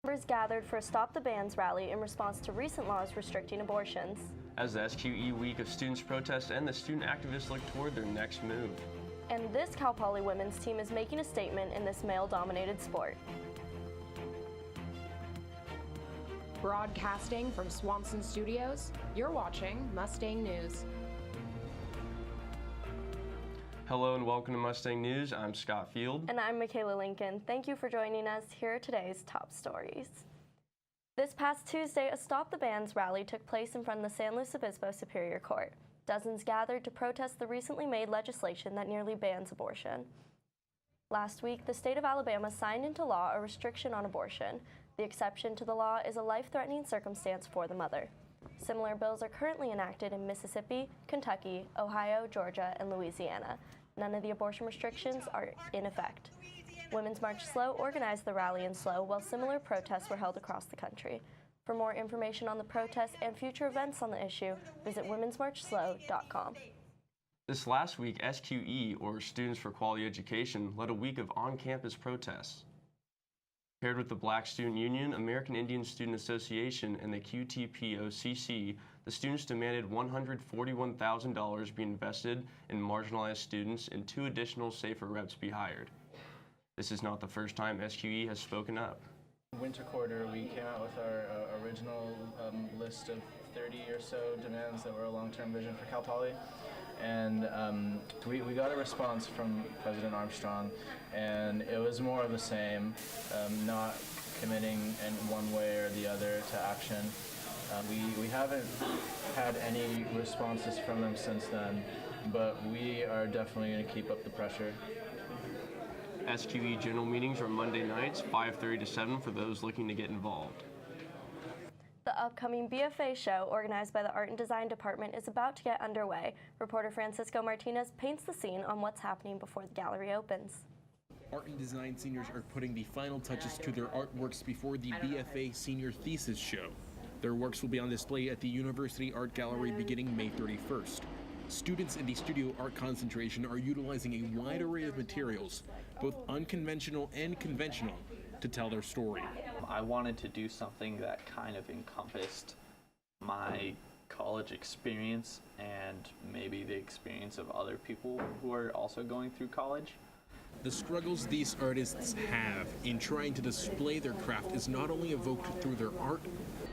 Members gathered for a Stop the Bans rally in response to recent laws restricting abortions. As the SGE week of students protest and the student activists look toward their next move. And this Cal Poly women's team is making a statement in this male-dominated sport. Broadcasting from Swanson Studios, you're watching Mustang News. Hello and welcome to Mustang News. I'm Scott Field. And I'm Michaela Lincoln. Thank you for joining us. Here are today's top stories. This past Tuesday, a Stop the Bans rally took place in front of the San Luis Obispo Superior Court. Dozens gathered to protest the recently made legislation that nearly bans abortion. Last week, the state of Alabama signed into law a restriction on abortion. The exception to the law is a life-threatening circumstance for the mother. Similar bills are currently enacted in Mississippi, Kentucky, Ohio, Georgia, and Louisiana. None of the abortion restrictions are in effect. Women's March Slow organized the rally in Slow, while similar protests were held across the country. For more information on the protests and future events on the issue, visit womensmarchslow.com. This last week, SQE, or Students for Quality Education, led a week of on-campus protests. Paired with the Black Student Union, American Indian Student Association, and the QTPOCC, the students demanded $141,000 be invested in marginalized students and 2 additional safer reps be hired. This is not the first time SQE has spoken up. Winter quarter, we came out with our original list of 30 or so demands that were a long-term vision for Cal Poly. And we got a response from President Armstrong, and it was more of the same, not committing in one way or the other to action. We haven't had any responses from them since then, but we are definitely going to keep up the pressure. SQE general meetings are Monday nights, 5:30 to 7 for those looking to get involved. The upcoming BFA Show, organized by the Art and Design Department, is about to get underway. Reporter Francisco Martinez paints the scene on what's happening before the gallery opens. Art and Design seniors are putting the final touches to their artworks before the BFA Senior Thesis Show. Their works will be on display at the University Art Gallery beginning May 31st. Students in the studio art concentration are utilizing a wide array of materials, both unconventional and conventional, to tell their story. I wanted to do something that kind of encompassed my college experience and maybe the experience of other people who are also going through college. The struggles these artists have in trying to display their craft is not only evoked through their art,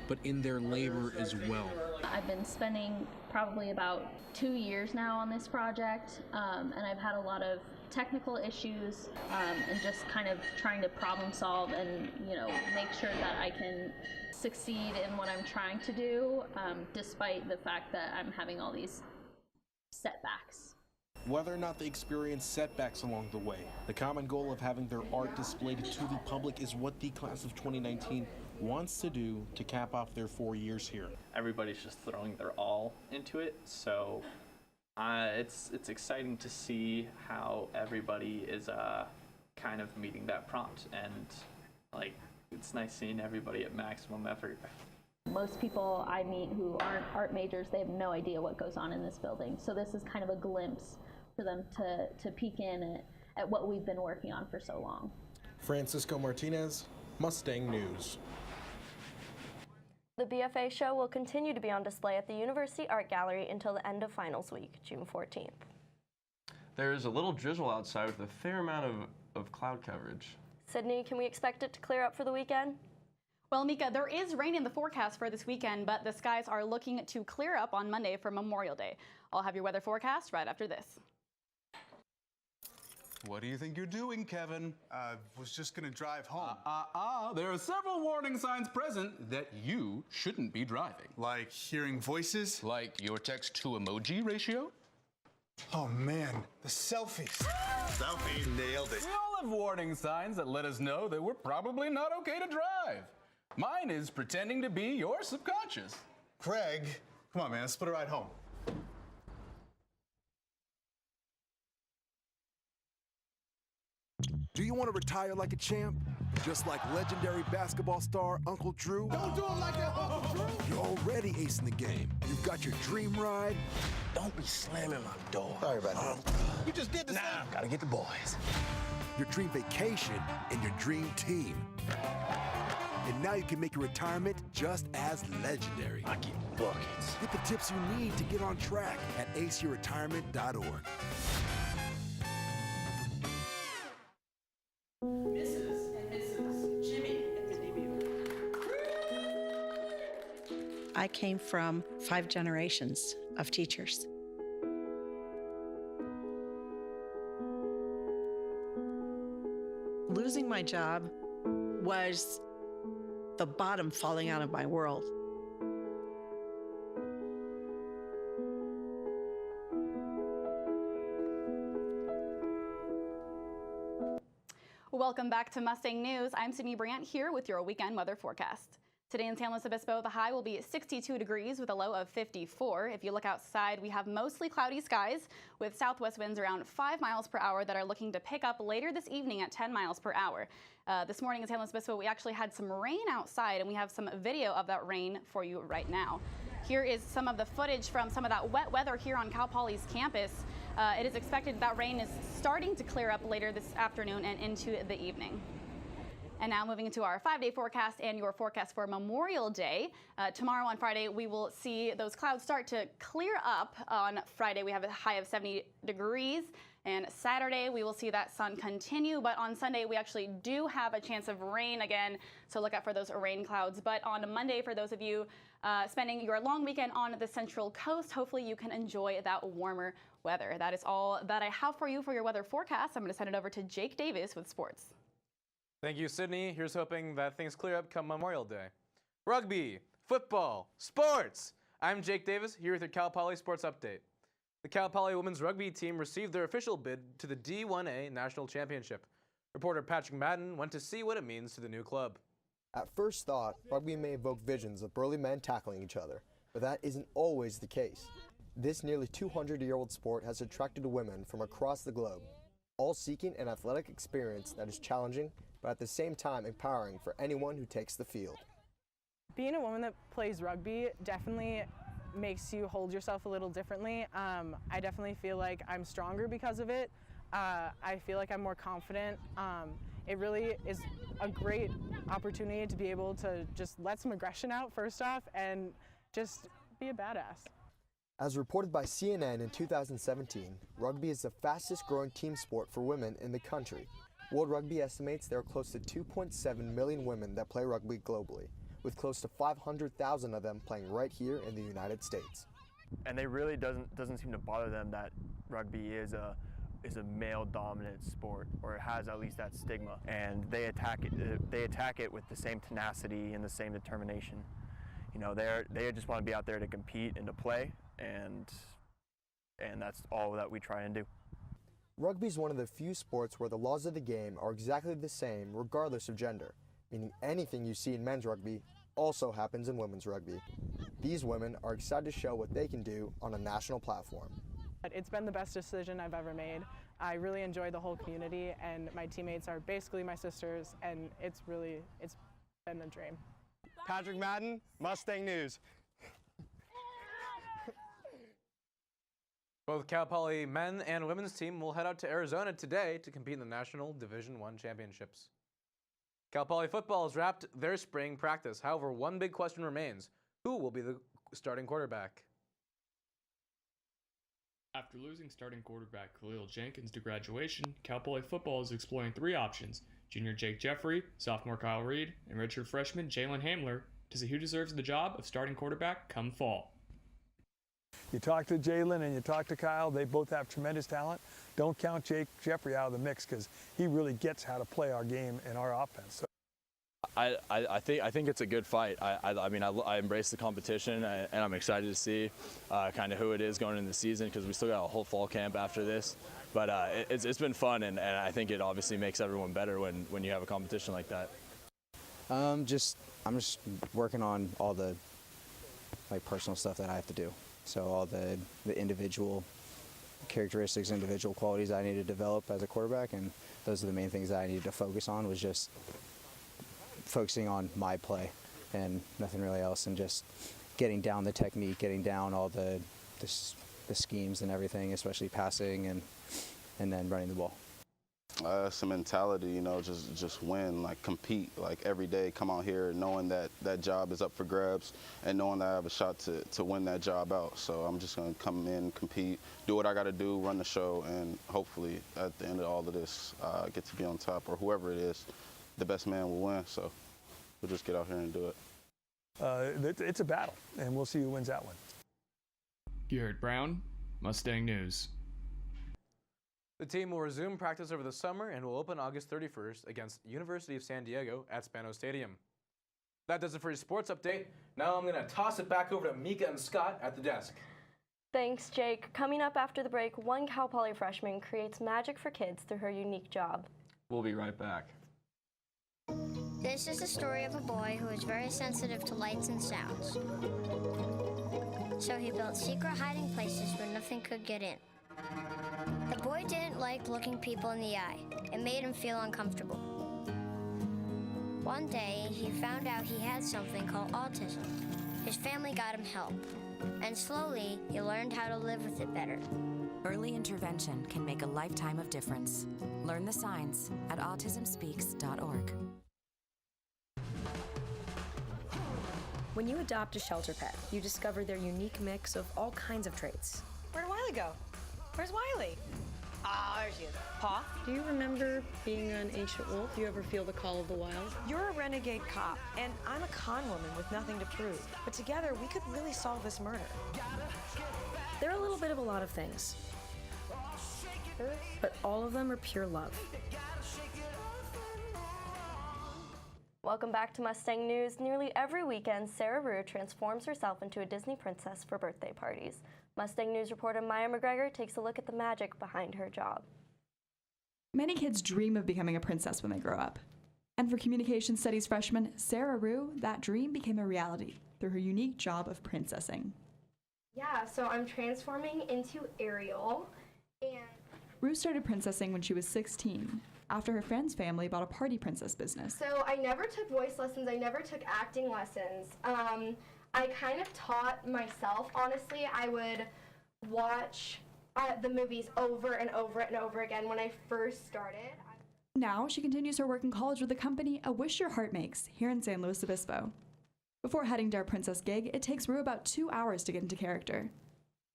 but in their labor as well. I've been spending probably about 2 years now on this project, and I've had a lot of technical issues and just kind of trying to problem solve and make sure that I can succeed in what I'm trying to do, despite the fact that I'm having all these setbacks. Whether or not they experience setbacks along the way, the common goal of having their art displayed to the public is what the class of 2019 wants to do to cap off their 4 years here. Everybody's just throwing their all into it, so it's exciting to see how everybody is kind of meeting that prompt, and it's nice seeing everybody at maximum effort. Most people I meet who aren't art majors, they have no idea what goes on in this building, so this is kind of a glimpse for them to peek in at what we've been working on for so long. Francisco Martinez, Mustang News. The BFA Show will continue to be on display at the University Art Gallery until the end of finals week, June 14th. There is a little drizzle outside with a fair amount of cloud coverage. Sydney, can we expect it to clear up for the weekend? Well, Mika, there is rain in the forecast for this weekend, but the skies are looking to clear up on Monday for Memorial Day. I'll have your weather forecast right after this. What do you think you're doing, Kevin? Was just gonna drive home. There are several warning signs present that you shouldn't be driving. Like hearing voices? Like your text-to-emoji ratio? Oh man, the selfies. Selfie, nailed it. We all have warning signs that let us know that we're probably not okay to drive. Mine is pretending to be your subconscious. Craig, come on man, let's split a ride home. Do you want to retire like a champ? Just like legendary basketball star Uncle Drew? Don't do him like that, Uncle Drew! You're already acing the game. You've got your dream ride. Don't be slamming my door. Sorry about that. You just did the same. Gotta get the boys. Your dream vacation and your dream team. And now you can make your retirement just as legendary. I get buckets. Get the tips you need to get on track at aceyourretirement.org. Mrs. and Mrs. Jimmy and I came from 5 generations of teachers. Losing my job was the bottom falling out of my world. Welcome back to Mustang News. I'm Sydney Brandt here with your weekend weather forecast. Today in San Luis Obispo, the high will be 62 degrees with a low of 54. If you look outside, we have mostly cloudy skies with southwest winds around 5 miles per hour that are looking to pick up later this evening at 10 miles per hour. This morning in San Luis Obispo, we actually had some rain outside, and we have some video of that rain for you right now. Here is some of the footage from some of that wet weather here on Cal Poly's campus. It is expected that rain is starting to clear up later this afternoon and into the evening. And now moving into our 5-day forecast and your forecast for Memorial Day. Tomorrow on Friday, we will see those clouds start to clear up. On Friday, we have a high of 70 degrees. And Saturday, we will see that sun continue. But on Sunday, we actually do have a chance of rain again. So look out for those rain clouds. But on Monday, for those of you spending your long weekend on the Central Coast, hopefully you can enjoy that warmer weather. That is all that I have for you for your weather forecast. I'm going to send it over to Jake Davis with sports. Thank you, Sydney. Here's hoping that things clear up come Memorial Day. Rugby, football, sports. I'm Jake Davis here with your Cal Poly Sports Update. The Cal Poly women's rugby team received their official bid to the D1A National Championship. Reporter Patrick Madden went to see what it means to the new club. At first thought, rugby may evoke visions of burly men tackling each other, but that isn't always the case. This nearly 200-year-old sport has attracted women from across the globe, all seeking an athletic experience that is challenging, but at the same time empowering for anyone who takes the field. Being a woman that plays rugby definitely makes you hold yourself a little differently. I definitely feel like I'm stronger because of it. I feel like I'm more confident. It really is a great opportunity to be able to just let some aggression out first off and just be a badass. As reported by CNN in 2017, rugby is the fastest growing team sport for women in the country. World Rugby estimates there are close to 2.7 million women that play rugby globally, with close to 500,000 of them playing right here in the United States. And they really doesn't seem to bother them that rugby is a male-dominant sport, or it has at least that stigma. And they attack it with the same tenacity and the same determination. You know, they just want to be out there to compete and to play, and that's all that we try and do. Rugby is one of the few sports where the laws of the game are exactly the same regardless of gender, meaning anything you see in men's rugby also happens in women's rugby. These women are excited to show what they can do on a national platform. It's been the best decision I've ever made. I really enjoy the whole community, and my teammates are basically my sisters, and it's been a dream. Patrick Madden, Mustang News. Both Cal Poly men and women's team will head out to Arizona today to compete in the National Division I Championships. Cal Poly football has wrapped their spring practice. However, one big question remains: who will be the starting quarterback? After losing starting quarterback Khalil Jenkins to graduation, Cal Poly football is exploring 3 options: junior Jake Jeffrey, sophomore Kyle Reed, and redshirt freshman Jalen Hamler, to see who deserves the job of starting quarterback come fall. You talk to Jalen and you talk to Kyle, they both have tremendous talent. Don't count Jake Jeffrey out of the mix, because he really gets how to play our game and our offense. So. I think it's a good fight. I embrace the competition, and I'm excited to see kind of who it is going into the season, because we still got a whole fall camp after this. But it's been fun, and I think it obviously makes everyone better when you have a competition like that. I'm just working on all the personal stuff that I have to do. So all the individual characteristics, individual qualities I need to develop as a quarterback, and those are the main things that I needed to focus on, was just focusing on my play and nothing really else, and just getting down the technique, getting down all the schemes and everything, especially passing and then running the ball. It's a mentality, you know, just win, like compete, like every day, come out here knowing that that job is up for grabs and knowing that I have a shot to win that job out. So I'm just going to come in, compete, do what I got to do, run the show, and hopefully at the end of all of this, get to be on top, or whoever it is, the best man will win. So we'll just get out here and do it. It's a battle, and we'll see who wins that one. Garrett Brown, Mustang News. The team will resume practice over the summer and will open August 31st against University of San Diego at Spano Stadium. That does it for your sports update. Now I'm going to toss it back over to Mika and Scott at the desk. Thanks, Jake. Coming up after the break, one Cal Poly freshman creates magic for kids through her unique job. We'll be right back. This is the story of a boy who is very sensitive to lights and sounds. So he built secret hiding places where nothing could get in. The boy didn't like looking people in the eye. It made him feel uncomfortable. One day, he found out he had something called autism. His family got him help, and slowly, he learned how to live with it better. Early intervention can make a lifetime of difference. Learn the signs at autismspeaks.org. When you adopt a shelter pet, you discover their unique mix of all kinds of traits. Where'd Wiley go? Where's Wiley? Ah, there she is. Paw? Do you remember being an ancient wolf? Do you ever feel the call of the wild? You're a renegade cop, and I'm a con woman with nothing to prove. But together, we could really solve this murder. They're a little bit of a lot of things, but all of them are pure love. Welcome back to Mustang News. Nearly every weekend, Sarah Rue transforms herself into a Disney princess for birthday parties. Mustang News reporter Maya McGregor takes a look at the magic behind her job. Many kids dream of becoming a princess when they grow up. And for communication studies freshman Sarah Rue, that dream became a reality through her unique job of princessing. Yeah, so I'm transforming into Ariel, and Rue started princessing when she was 16, after her friend's family bought a party princess business. so I never took voice lessons, I never took acting lessons. I kind of taught myself, honestly. I would watch the movies over and over and over again when I first started. Now she continues her work in college with the company A Wish Your Heart Makes here in San Luis Obispo. Before heading to our princess gig, it takes Rue about 2 hours to get into character.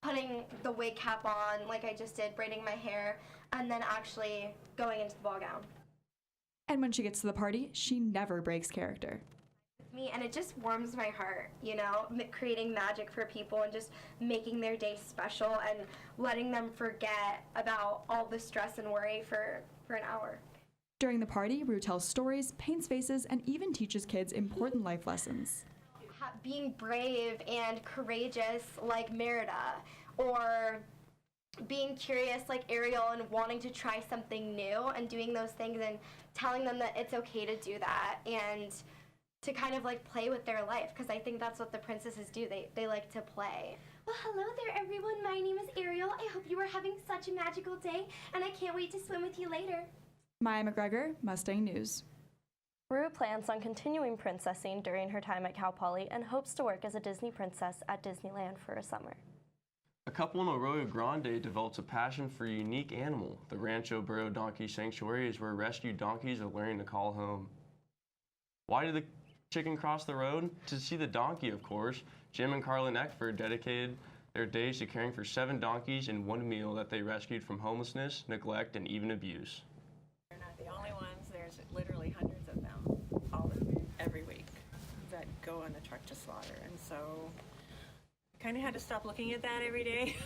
Putting the wig cap on, like I just did, braiding my hair, and then actually going into the ball gown. And when she gets to the party, she never breaks character. Me, and it just warms my heart, you know, creating magic for people and just making their day special and letting them forget about all the stress and worry for an hour. During the party, Rue tells stories, paints faces, and even teaches kids important life lessons. Being brave and courageous like Merida, or being curious like Ariel and wanting to try something new and doing those things and telling them that it's okay to do that and to kind of like play with their life, because I think that's what the princesses do. They like to play. Well, hello there, everyone. My name is Ariel. I hope you are having such a magical day, and I can't wait to swim with you later. Maya McGregor, Mustang News. Rue plans on continuing princessing during her time at Cal Poly and hopes to work as a Disney princess at Disneyland for a summer. A couple in Arroyo Grande develops a passion for a unique animal. The Rancho Burro Donkey Sanctuary is where rescued donkeys are learning to call home. Why did the chicken cross the road? To see the donkey, of course. Jim and Carlin Eckford dedicated their days to caring for 7 donkeys and 1 meal that they rescued from homelessness, neglect, and even abuse. They're not the only ones. There's literally hundreds of them every week that go on the truck to slaughter. And so I kind of had to stop looking at that every day,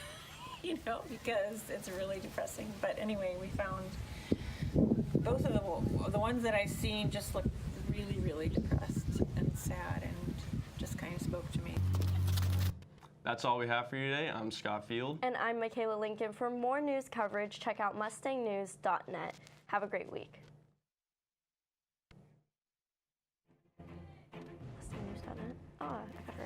you know, because it's really depressing. But anyway, we found both of the ones that I seen just looked really, really depressed and sad and just kind of spoke to me. That's all we have for you today. I'm Scott Field. And I'm Michaela Lincoln. For more news coverage, check out mustangnews.net. Have a great week. Mustangnews.net? Oh, I got it.